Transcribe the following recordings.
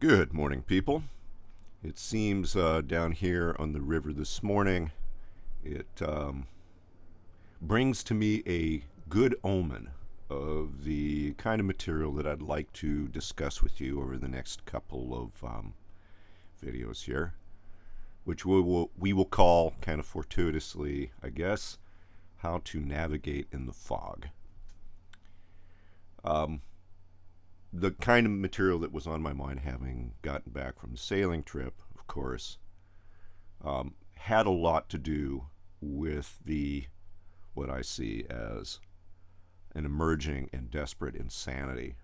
Good morning, people. It seems down here on the river this morning, it brings to me a good omen of the kind of material that I'd like to discuss with you over the next couple of videos here, which we will call, kind of fortuitously, I guess, how to navigate in the fog. The kind of material that was on my mind, having gotten back from the sailing trip, of course, had a lot to do with what I see as an emerging and desperate insanity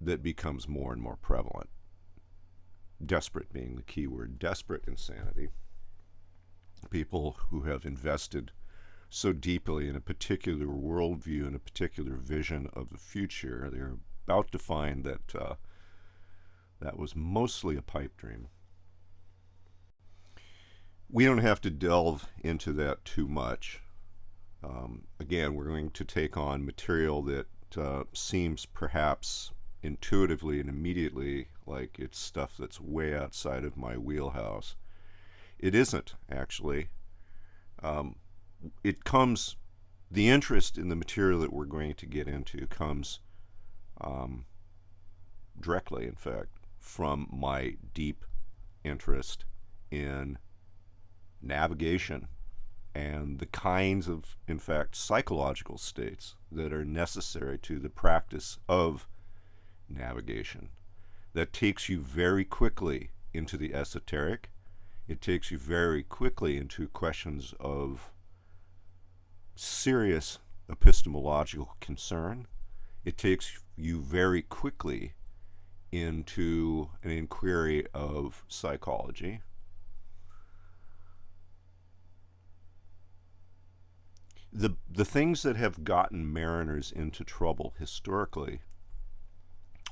that becomes more and more prevalent. Desperate being the key word. Desperate insanity. People who have invested so deeply in a particular worldview and a particular vision of the future, they're about to find that that was mostly a pipe dream. We don't have to delve into that too much. Again, we're going to take on material that seems perhaps intuitively and immediately like it's stuff that's way outside of my wheelhouse. It isn't, actually. The interest in the material that we're going to get into comes directly, in fact, from my deep interest in navigation and the kinds of, in fact, psychological states that are necessary to the practice of navigation. That takes you very quickly into the esoteric. It takes you very quickly into questions of serious epistemological concern. It takes you very quickly into an inquiry of psychology. The things that have gotten mariners into trouble historically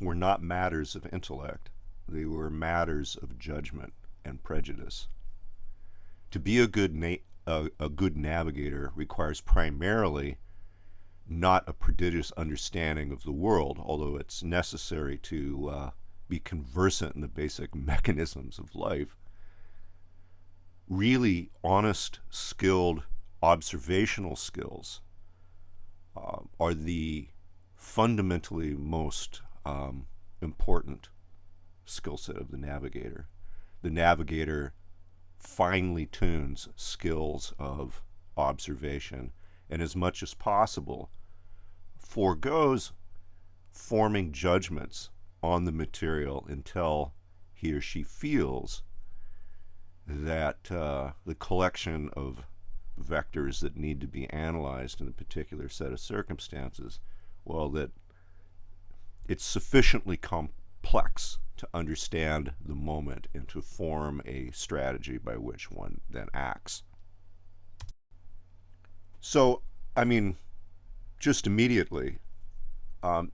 were not matters of intellect. They were matters of judgment and prejudice. To be a good navigator requires primarily not a prodigious understanding of the world, although it's necessary to be conversant in the basic mechanisms of life. Really honest, skilled, observational skills are the fundamentally most important skill set of the navigator. The navigator finely tunes skills of observation and, as much as possible, forgoes forming judgments on the material until he or she feels that the collection of vectors that need to be analyzed in a particular set of circumstances, well, that it's sufficiently complex to understand the moment and to form a strategy by which one then acts. So, I mean, just immediately,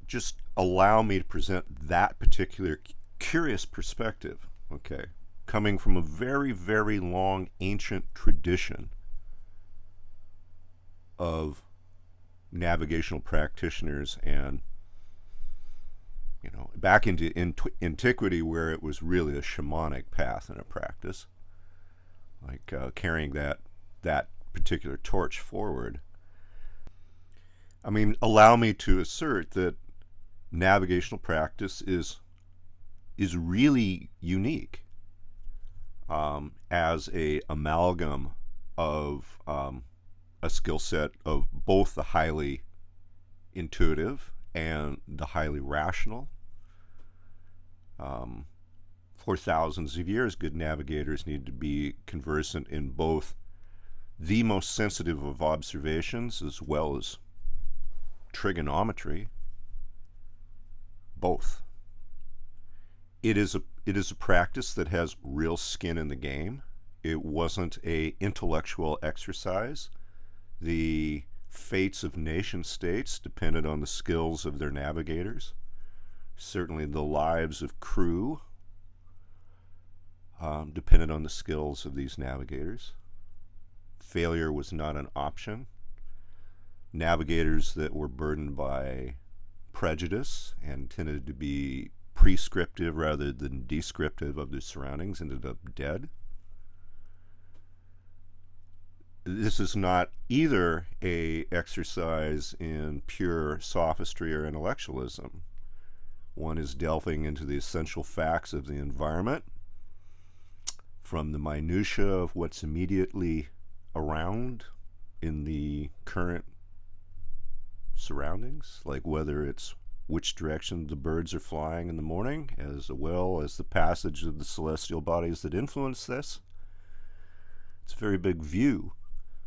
just allow me to present that particular curious perspective, okay, coming from a very, very long ancient tradition of navigational practitioners, and back into antiquity, where it was really a shamanic path and a practice, like carrying that particular torch forward. I mean, allow me to assert that navigational practice is really unique as a amalgam of a skill set of both the highly intuitive and the highly rational. For thousands of years, good navigators need to be conversant in both the most sensitive of observations as well as trigonometry. Both. It is a practice that has real skin in the game. It wasn't a intellectual exercise. The fates of nation states depended on the skills of their navigators. Certainly the lives of crew depended on the skills of these navigators. Failure was not an option. Navigators that were burdened by prejudice and tended to be prescriptive rather than descriptive of their surroundings ended up dead. This is not either a exercise in pure sophistry or intellectualism. One is delving into the essential facts of the environment, from the minutiae of what's immediately around in the current surroundings, like whether it's which direction the birds are flying in the morning, as well as the passage of the celestial bodies that influence this. It's a very big view,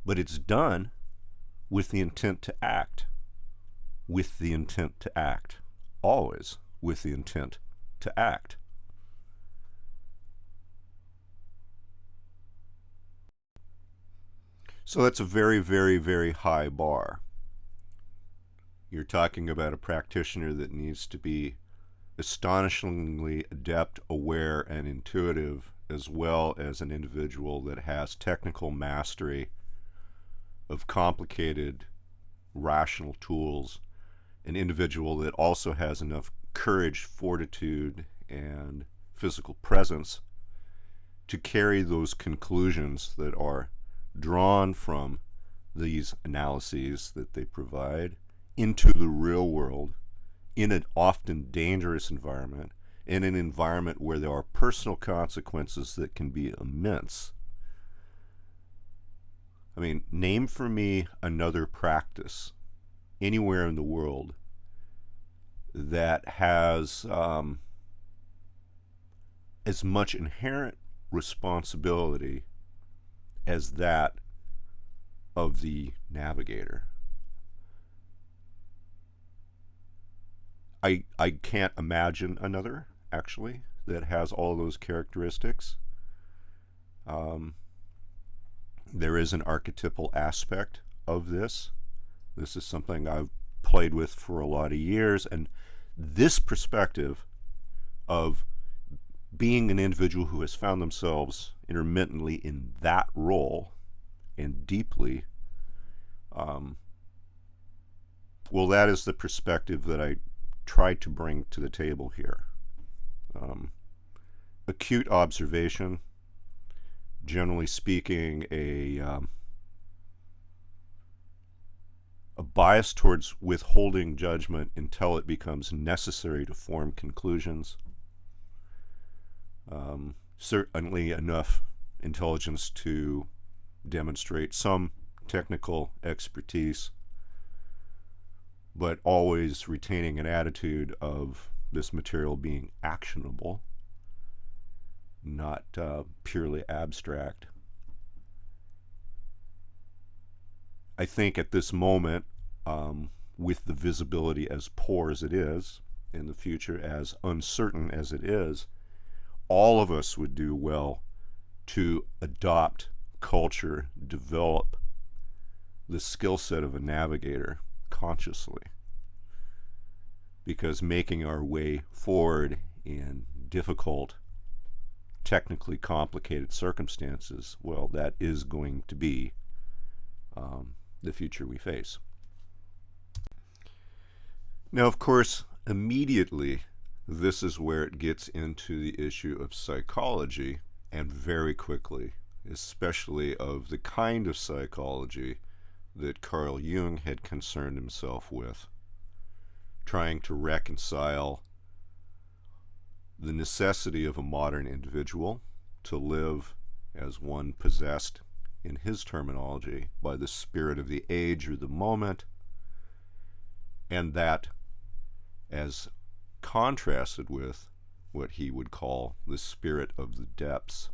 but it's done with the intent to act. With the intent to act. Always with the intent to act. So that's a very, very, very high bar. You're talking about a practitioner that needs to be astonishingly adept, aware, and intuitive, as well as an individual that has technical mastery of complicated rational tools, an individual that also has enough courage, fortitude, and physical presence to carry those conclusions that are drawn from these analyses that they provide into the real world in an often dangerous environment, in an environment where there are personal consequences that can be immense. I mean, name for me another practice anywhere in the world that has as much inherent responsibility as that of the navigator. I can't imagine another, actually, that has all those characteristics. There is an archetypal aspect of this. This is something I've played with for a lot of years, and this perspective of being an individual who has found themselves intermittently in that role and deeply, well, that is the perspective that I try to bring to the table here. Acute observation, generally speaking, a bias towards withholding judgment until it becomes necessary to form conclusions. Certainly enough intelligence to demonstrate some technical expertise, but always retaining an attitude of this material being actionable, not purely abstract. I think at this moment, with the visibility as poor as it is, in the future as uncertain as it is, all of us would do well to adopt culture, develop the skill set of a navigator consciously. Because making our way forward in difficult, technically complicated circumstances, well, that is going to be the future we face. Now, of course, immediately, this is where it gets into the issue of psychology, and very quickly, especially of the kind of psychology that Carl Jung had concerned himself with, trying to reconcile the necessity of a modern individual to live as one possessed, in his terminology, by the spirit of the age or the moment, and that as contrasted with what he would call the spirit of the depths,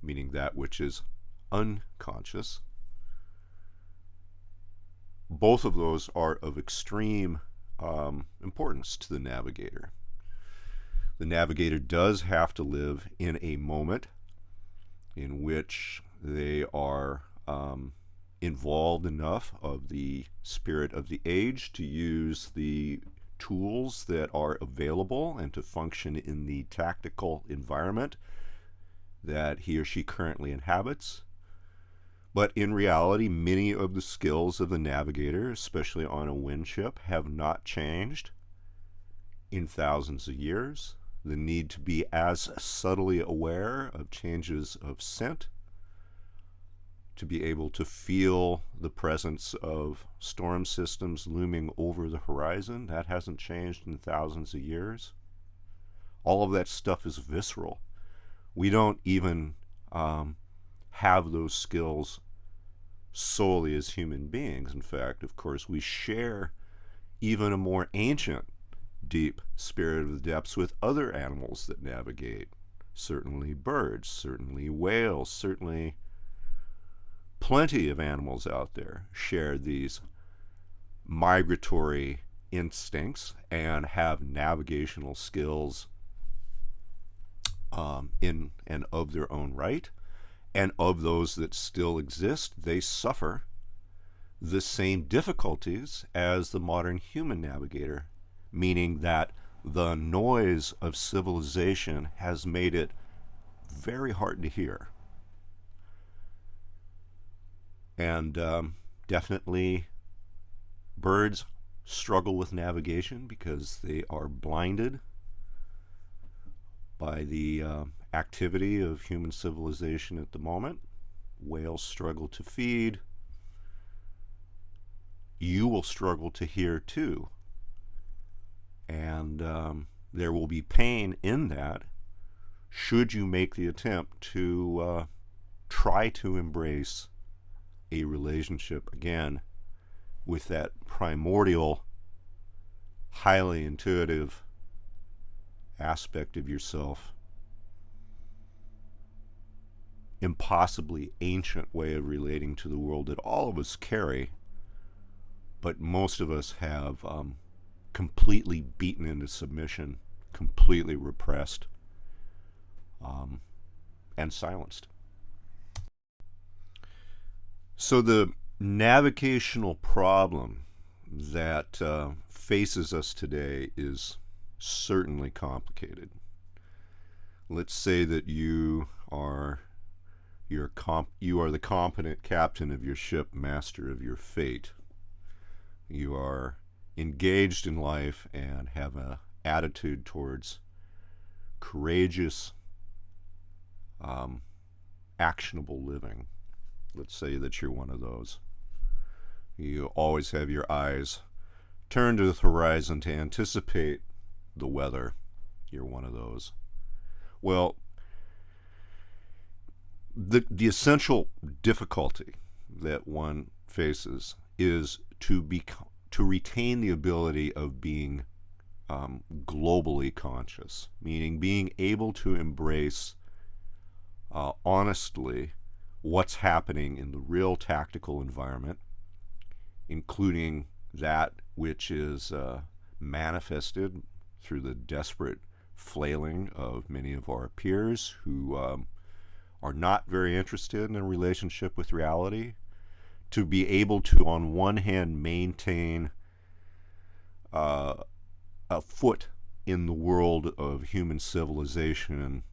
meaning that which is unconscious. Both of those are of extreme importance to the navigator. The navigator does have to live in a moment in which they are involved enough of the spirit of the age to use the tools that are available and to function in the tactical environment that he or she currently inhabits, But in reality, many of the skills of the navigator, especially on a wind ship, have not changed in thousands of years. The need to be as subtly aware of changes of scent, to be able to feel the presence of storm systems looming over the horizon, that hasn't changed in thousands of years. All of that stuff is visceral. We don't even have those skills solely as human beings. In fact, of course, we share even a more ancient deep spirit of the depths with other animals that navigate. Certainly birds, certainly whales, certainly plenty of animals out there share these migratory instincts and have navigational skills in and of their own right. And of those that still exist, they suffer the same difficulties as the modern human navigator, meaning that the noise of civilization has made it very hard to hear. And definitely birds struggle with navigation because they are blinded by the activity of human civilization at the moment. Whales struggle to feed. You will struggle to hear too. And there will be pain in that should you make the attempt to try to embrace a relationship again with that primordial, highly intuitive aspect of yourself, impossibly ancient way of relating to the world that all of us carry, but most of us have completely beaten into submission, completely repressed, and silenced. So the navigational problem that faces us today is certainly complicated. Let's say that you are the competent captain of your ship, master of your fate. You are engaged in life and have an attitude towards courageous, actionable living. Let's say that you're one of those. You always have your eyes turned to the horizon to anticipate the weather. You're one of those. Well, the essential difficulty that one faces is to retain the ability of being globally conscious, meaning being able to embrace honestly what's happening in the real tactical environment, including that which is manifested through the desperate flailing of many of our peers who are not very interested in a relationship with reality, to be able to, on one hand, maintain a foot in the world of human civilization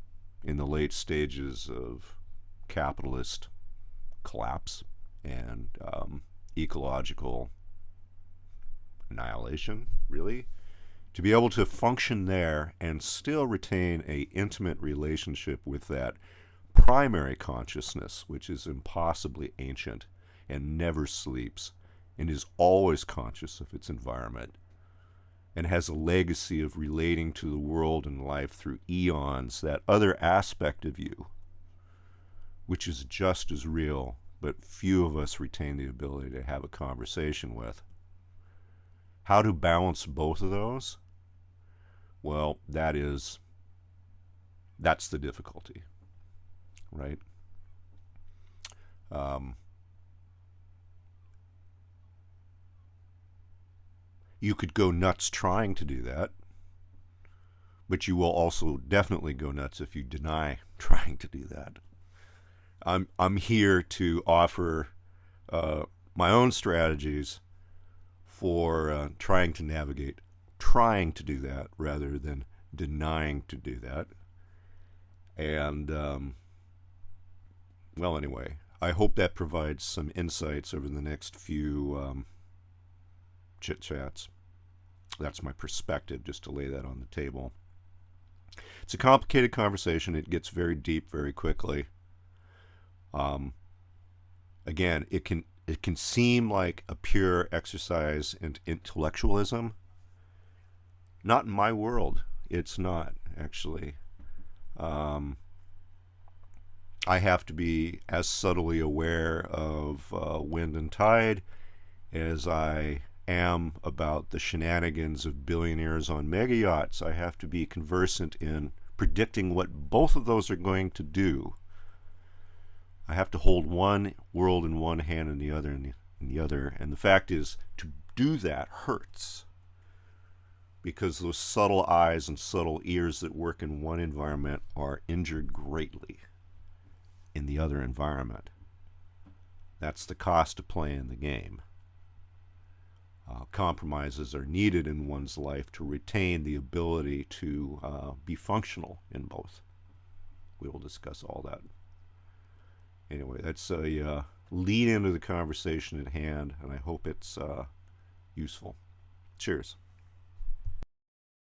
in the late stages of capitalist collapse and ecological annihilation, really. To be able to function there and still retain an intimate relationship with that primary consciousness, which is impossibly ancient and never sleeps and is always conscious of its environment and has a legacy of relating to the world and life through eons, that other aspect of you, which is just as real, but few of us retain the ability to have a conversation with. How to balance both of those? Well, that's the difficulty, right? You could go nuts trying to do that, but you will also definitely go nuts if you deny trying to do that. I'm here to offer my own strategies for trying to do that rather than denying to do that. And well, anyway, I hope that provides some insights over the next few chit chats. That's my perspective, just to lay that on the table. It's a complicated conversation. It gets very deep very quickly. Again, it can seem like a pure exercise in intellectualism. Not in my world. It's not, actually. I have to be as subtly aware of wind and tide as I am about the shenanigans of billionaires on mega yachts. I have to be conversant in predicting what both of those are going to do. I have to hold one world in one hand and the other in the other. And the fact is, to do that hurts, because those subtle eyes and subtle ears that work in one environment are injured greatly in the other environment. That's the cost of playing the game. Compromises are needed in one's life to retain the ability to be functional in both. We will discuss all that. Anyway, that's a lead into the conversation at hand, and I hope it's useful. Cheers.